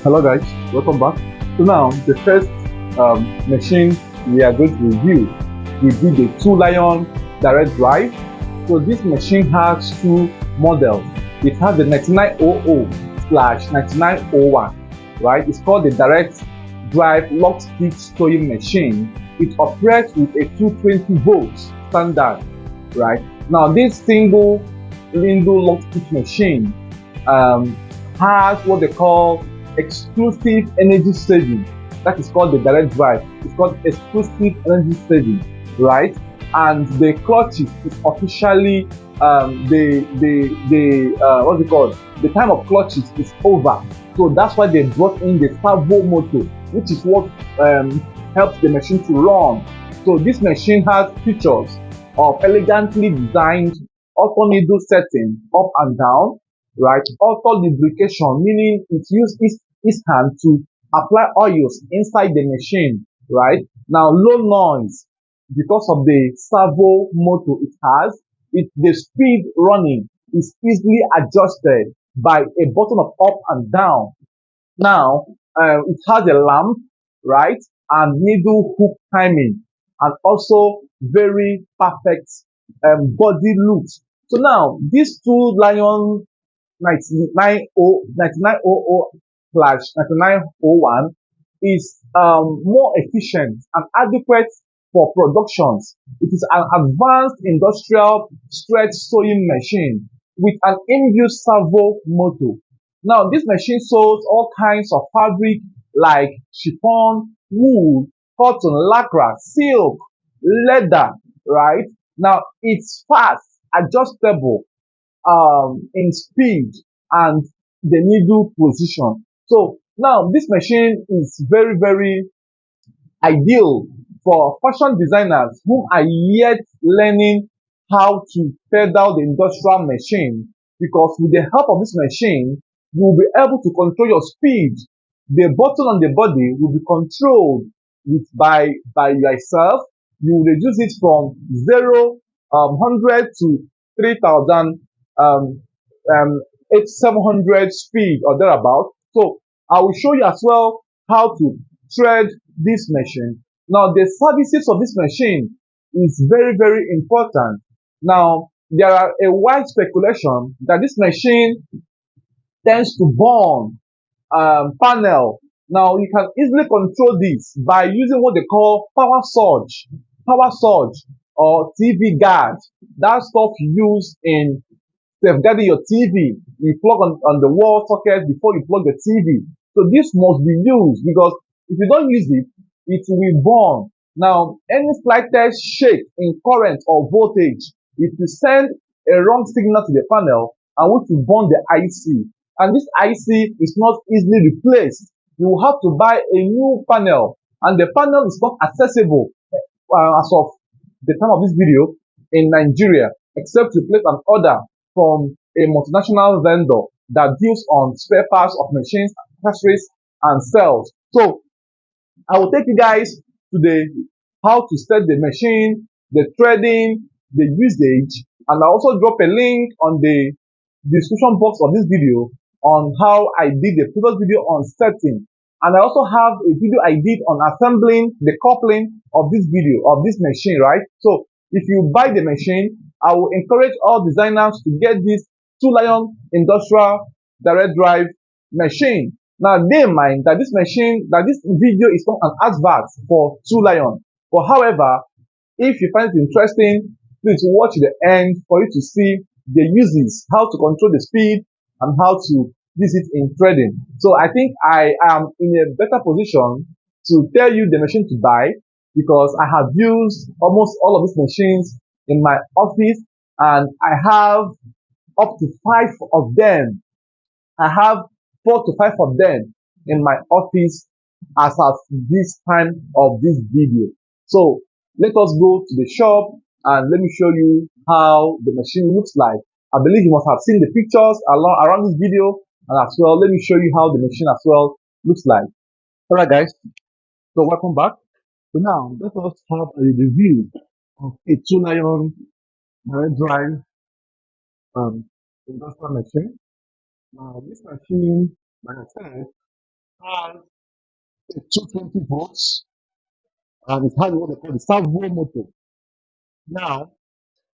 Hello guys, welcome back. So now the first machine we are going to review will be the Two Lion direct drive. So this machine has two models. It has the 9900/9901, right? It's called the direct drive lock speed sewing machine. It operates with a 220 volts standard, right? Now this single window lock speed machine has what they call exclusive energy saving. That is called the direct drive. It's called exclusive energy saving, right? And the clutches is officially what's it called? The time of clutches is over. So that's why they brought in the servo motor, which is what helps the machine to run. So this machine has features of elegantly designed auto needle setting up and down, right? Auto lubrication, meaning it uses its hand to apply oils inside the machine, right? Now low noise because of the servo motor it has. The speed running is easily adjusted by a button of up and down. Now it has a lamp, right, and needle hook timing, and also very perfect body looks. So now these two Lion 9900/9901 is more efficient and adequate for productions. It is an advanced industrial stretch sewing machine with an in-use servo motor. Now this machine sews all kinds of fabric like chiffon, wool, cotton, lycra, silk, leather, right? Now it's fast, adjustable, in speed and the needle position. So now this machine is very ideal for fashion designers who are yet learning how to pedal the industrial machine, because with the help of this machine you will be able to control your speed. The button on the body will be controlled by yourself. You will reduce it from 0 100 to 3000 um, 8700 speed or thereabout. So I will show you as well how to thread this machine. Now the services of this machine is very important. Now there are a wide speculation that this machine tends to burn panel. Now you can easily control this by using what they call power surge or TV guard. That stuff you use in safeguarding your TV. You plug on the wall socket before you plug the TV. So this must be used, because if you don't use it, it will burn. Now, any slightest shake in current or voltage, it will send a wrong signal to the panel, and which will burn the IC. And this IC is not easily replaced. You will have to buy a new panel, and the panel is not accessible as of the time of this video in Nigeria, except to place an order from a multinational vendor that deals on spare parts of machines, accessories, and cells. So I will take you guys to the how to set the machine, the threading, the usage, and I'll also drop a link on the description box of this video on how I did the previous video on setting. And I also have a video I did on assembling the coupling of this machine, right? So if you buy the machine, I will encourage all designers to get this Two Lion industrial direct drive machine. Now bear in mind that this video is not an advert for Two Lion. But however, if you find it interesting, please watch the end for you to see the uses, how to control the speed and how to use it in threading. So I think I am in a better position to tell you the machine to buy, because I have used almost all of these machines in my office, and I have up to 5 of them. I have 4 to 5 of them in my office as of this time of this video. So let us go to the shop and let me show you how the machine looks like. I believe you must have seen the pictures around this video, and as well let me show you how the machine as well looks like. Alright guys, so welcome back. So now let us have a review of a Two Lion direct drive industrial machine. Now this machine, like I said, has a 220 volts and it has what they call the servo motor. Now,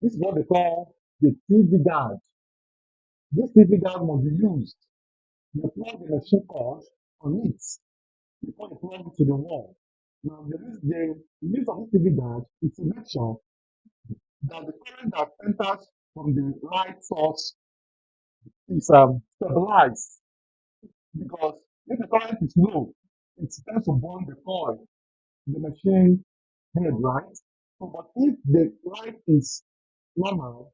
this is what they call the TV guard. This TV guard must be used. You plug the machine cord on it before you plug it to the wall. Now, the use of this TV guard is to make sure that the current that enters from the light source is stabilized, because if the current is low, it tends to burn the coil, the machine head, right? So, but if the light is normal,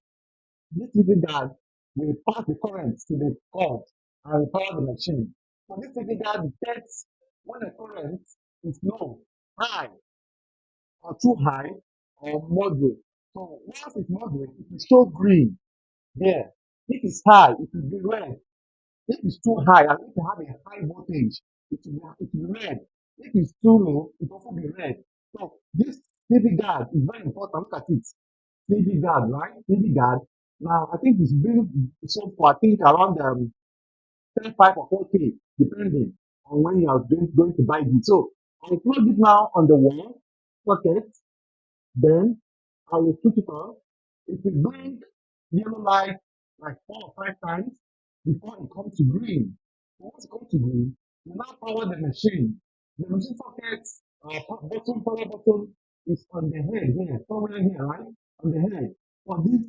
this TV guard will pass the current to the cord and power the machine. So this TV guard detects when the current is low, high, or too high, or moderate. So once it's moderate, it will show green there. If it's high, it will be red. If it's too high, and if you have a high voltage, it will be red. If it's too low, it will also be red. So this TV guard is very important. Look at it. TV guard, right? TV guard. Now I think it's been sold for I think around 35 or 40, depending on when you are going to buy it. So I plug it now on the wall socket, then I will switch it on. It will blink yellow light like 4 or 5 times before it comes to green. So once it comes to green, you now power the machine. The machine socket power button is on the head here, somewhere here, right? On the head. For this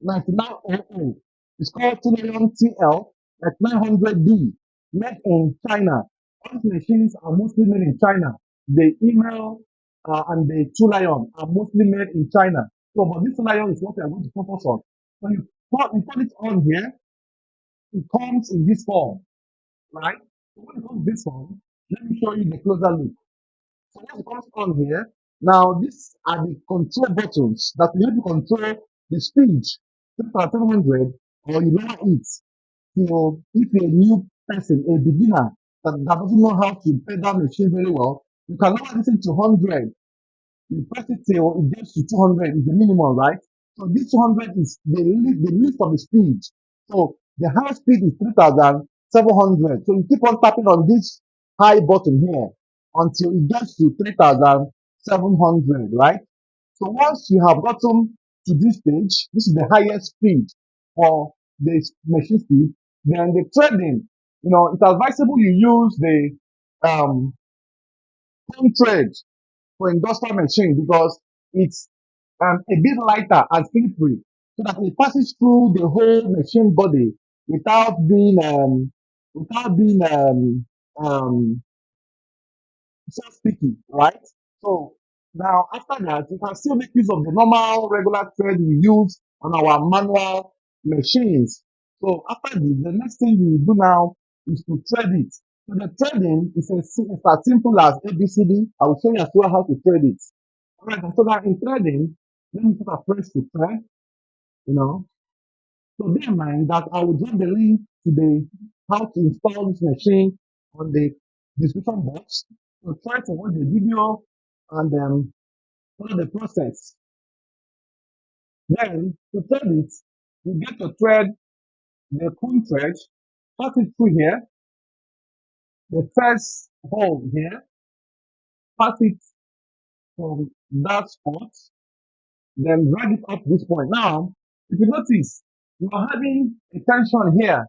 9900, it's called Tunelion TL like 900D, made in China. All these machines are mostly made in China. The email and the two lion are mostly made in China. So, but this lion is what we are going to focus on. When you put it on here, it comes in this form, right? So when it comes in this form, let me show you the closer look. So once it comes on here, now these are the control buttons that will help you control the speed. 700, or you lower it. So if you're a new person, a beginner that doesn't know how to pedal machine very well, you can lower this to 100. You press it till it gets to 200 is the minimum, right? So this 200 is the least of the speed. So the high speed is 3,700. So you keep on tapping on this high button here until it gets to 3,700, right? So once you have gotten to this stage, this is the highest speed for the machine speed. Then the threading, it's advisable you use the home thread for industrial machine because it's a bit lighter and slippery, so that it passes through the whole machine body without being so sticky, right? So now after that, you can still make use of the normal regular thread we use on our manual machines. So after this, the next thing you do now is to thread it. So the threading is as simple as ABCD. I will show you as well how to thread it. All right, so that in threading, let me put a press to thread, you know. So bear in mind that I will drop the link to the how to install this machine on the description box. So try to watch the video and follow the process. Then to thread it, you get to thread the full thread, pass it through here, the first hole here, pass it from that spot, then drag it up this point. Now, if you notice, you are having a tension here,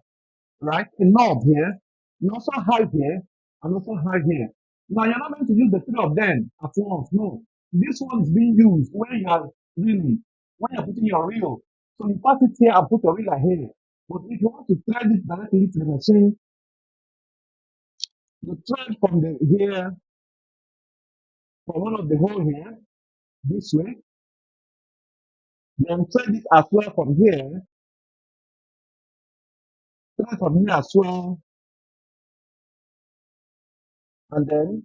right? A knob here, you also high here, and also high here. Now you're not going to use the three of them at once. No, this one is being used when you are reeling, when you're putting your reel. So you pass it here and put your reel here. But if you want to thread it directly to the machine, you thread from the here, from one of the hole here, this way, then thread it as well from here, thread from here as well, and then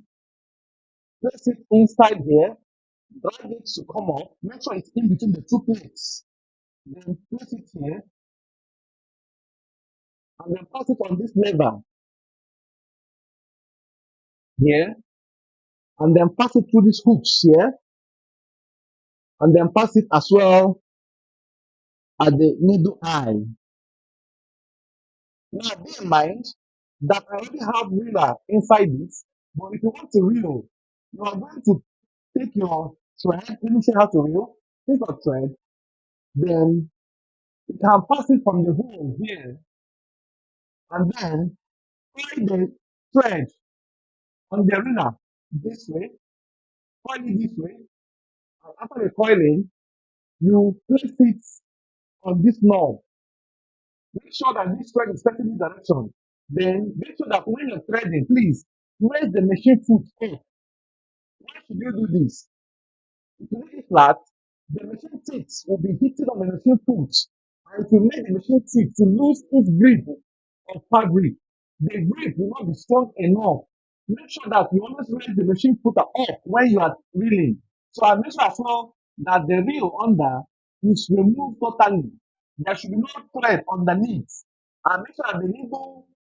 place it inside here, drag it to come up, make sure it's in between the two plates. Then place it here and then pass it on this lever here and then pass it through these hooks here and then pass it as well at the needle eye. Now bear in mind that already have reeler inside it. But if you want to reel, you are going to take your thread. Let me show you how to reel. Take your thread, then you can pass it from the hole here, and then tie the thread on the reeler this way, coil it this way, and after the coiling, you place it on this knob. Make sure that this thread is facing this direction. Then make sure that when you're threading, please raise the machine foot up. Why should you do this? If you leave it flat, the machine tips will be hitting on the machine foot, and it will make the machine tip to lose its grip of fabric. The grip will not be strong enough. Make sure that you always raise the machine foot up when you are reeling. So I make sure as well that the reel under is removed totally. There should be no thread underneath. And make sure that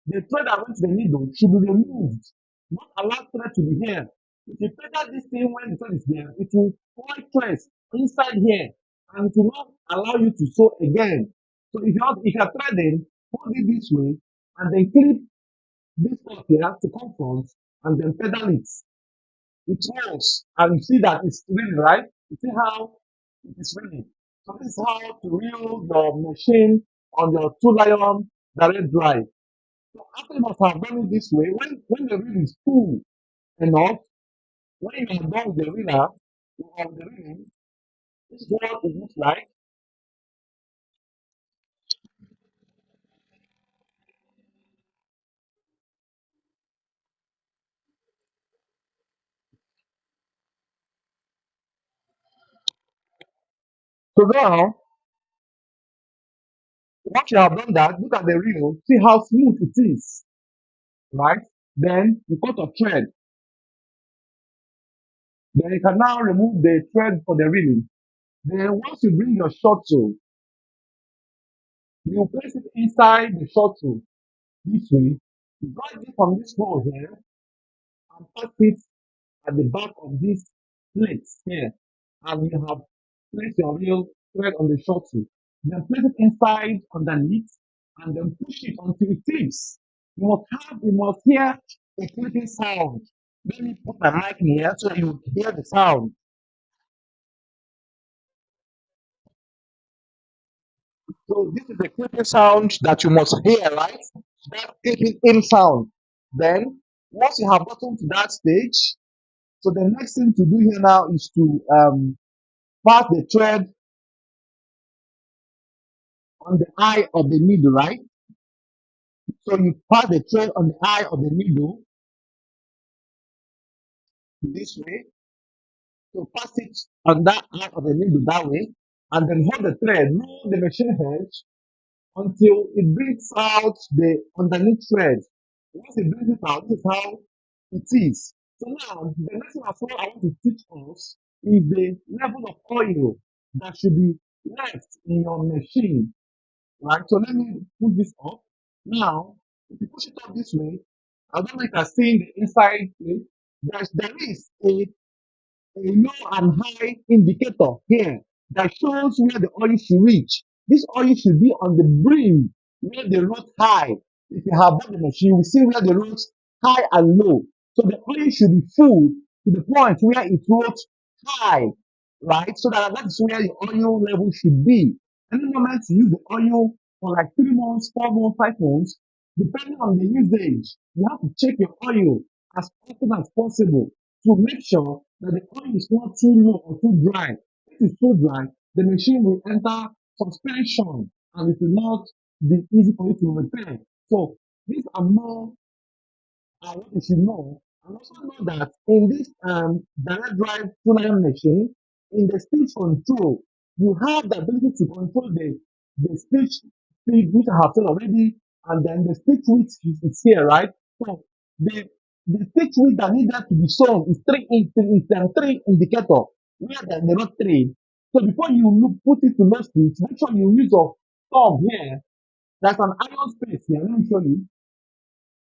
the thread that went to the needle should be removed. Not allow thread to be here. If you pressure this thing when the thread is there, it will point press inside here and it will not allow you to sew again. So if you're threading, hold it this way and then clip this part here to come front and then pedal it. It rolls and you see that it's really right. You see how it is really. So this is how to reel your machine on your 2 lion direct drive. So after you must have done it this way, when the reel is full enough, when you are done with the reeler, you have the reeling, this is what it looks like. So now, once you have done that, look at the reel, see how smooth it is, right? Then you cut a thread. Then you can now remove the thread for the reeling. Then once you bring your shuttle, you place it inside the shuttle this way. You drag it from this hole here and pass it at the back of this plate here. And you have placed your reel thread on the shuttle. Then place it inside underneath and then push it until it clips. You must hear a clicking sound. Let me put my mic here so you hear the sound. So this is the clicking sound that you must hear, right? That clicking in sound. Then once you have gotten to that stage, so the next thing to do here now is to pass the thread on the eye of the needle, right? So you pass the thread on the eye of the needle this way. So pass it on that eye of the needle that way, and then hold the thread, roll the machine head until it brings out the underneath thread. Once it brings it out, this is how it is. So now, the next thing as well I want to teach us is the level of oil that should be left in your machine, right? So let me push this up. Now, if you push it up this way, I don't know if you're seeing the inside plate. There is a low and high indicator here that shows where the oil should reach. This oil should be on the brim where the road high. If you have bought the machine, you will see where the roads high and low. So the oil should be full to the point where it roads high, right? So that's where the oil level should be. Any moment you use the oil for like 3 months, 4 months, 5 months, depending on the usage, you have to check your oil as often as possible to make sure that the oil is not too low or too dry. If it's too dry, the machine will enter suspension and it will not be easy for you to repair. So these are more what you should know. And also know that in this direct drive tuner machine, in the speed control, you have the ability to control the speed which I have said already, and then the speed width is here, right? So the the speed width that needed to be shown is three indicator where the not three. So before you put it to low speed, make sure you use your thumb here. There's an iron space here. Let me show you.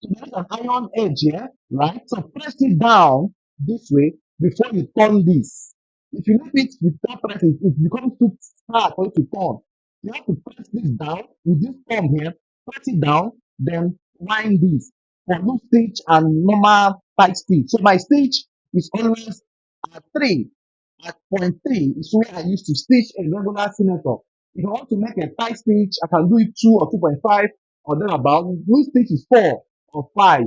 So there's an iron edge here, right? So press it down this way before you turn this. If you leave it without pressing, it becomes too hard for you to turn. You have to press this down with this thumb here, press it down, then wind this. for loose stitch and normal tight stitch. So my stitch is always at 3. At point 3 is where I used to stitch a regular senator. If I want to make a tight stitch, I can do it 2 or 2.5 or thereabout. Loose stitch is 4 or 5.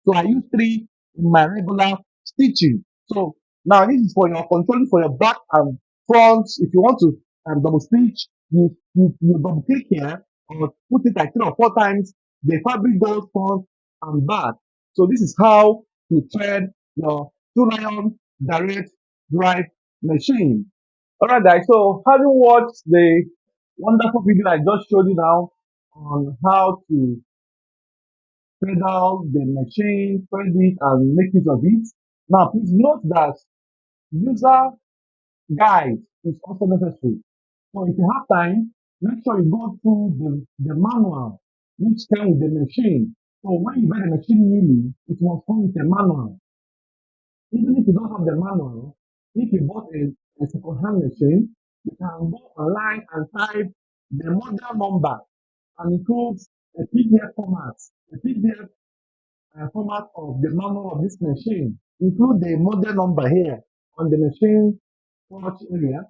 So I use 3 in my regular stitching. So now this is for your controlling for your back and front. If you want to double stitch, you double click here or put it like 3 or 4 times. The fabric goes front and back. So this is how to thread your 2 iron direct drive machine. Alright guys, so having watched the wonderful video I just showed you now on how to pedal the machine, thread it and make use of it. Now please note that user guide is also necessary. So if you have time, make sure you go through the manual which came with the machine. So when you buy the machine newly, it must come with a manual. Even if you don't have the manual, if you bought a second-hand machine, you can go online and type the model number and includes a PDF format, a PDF format of the manual of this machine. Include the model number here on the machine watch area.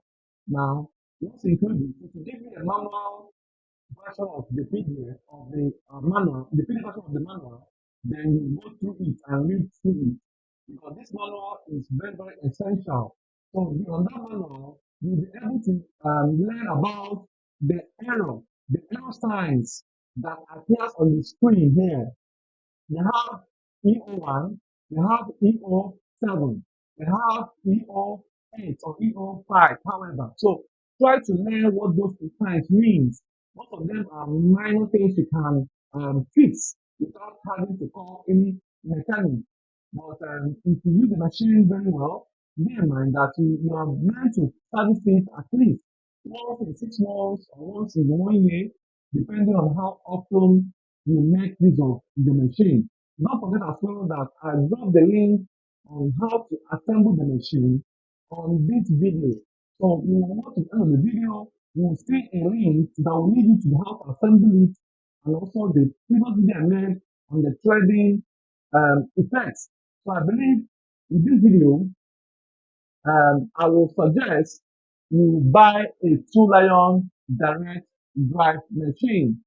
Now, once included, it will give you a manual version of the PDF of the manual, the PDF version of the manual, then you go through it and read through it. Because this manual is very, very essential. So on that manual, you'll be able to learn about the error signs that appears on the screen here. You have EO1, you have EO7, you have EO8 or EO5, however. So try to learn what those signs means. Most of them are minor things you can fix without having to call any mechanic. But if you use the machine very well, bear in mind that you are meant to service it at least once in 6 months or once in 1 year, depending on how often you make use of the machine. Don't forget as well that I dropped the link on how to assemble the machine on this video. So you will watch the end of the video, you will see a link that will lead you to how to assemble it and also the previous video I made on the threading effects. So I believe in this video, I will suggest you buy a 2 iron direct drive machine.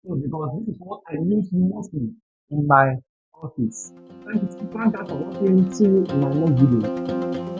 So because this is what I use mostly in my office. Thank you guys for watching. See you in my next video.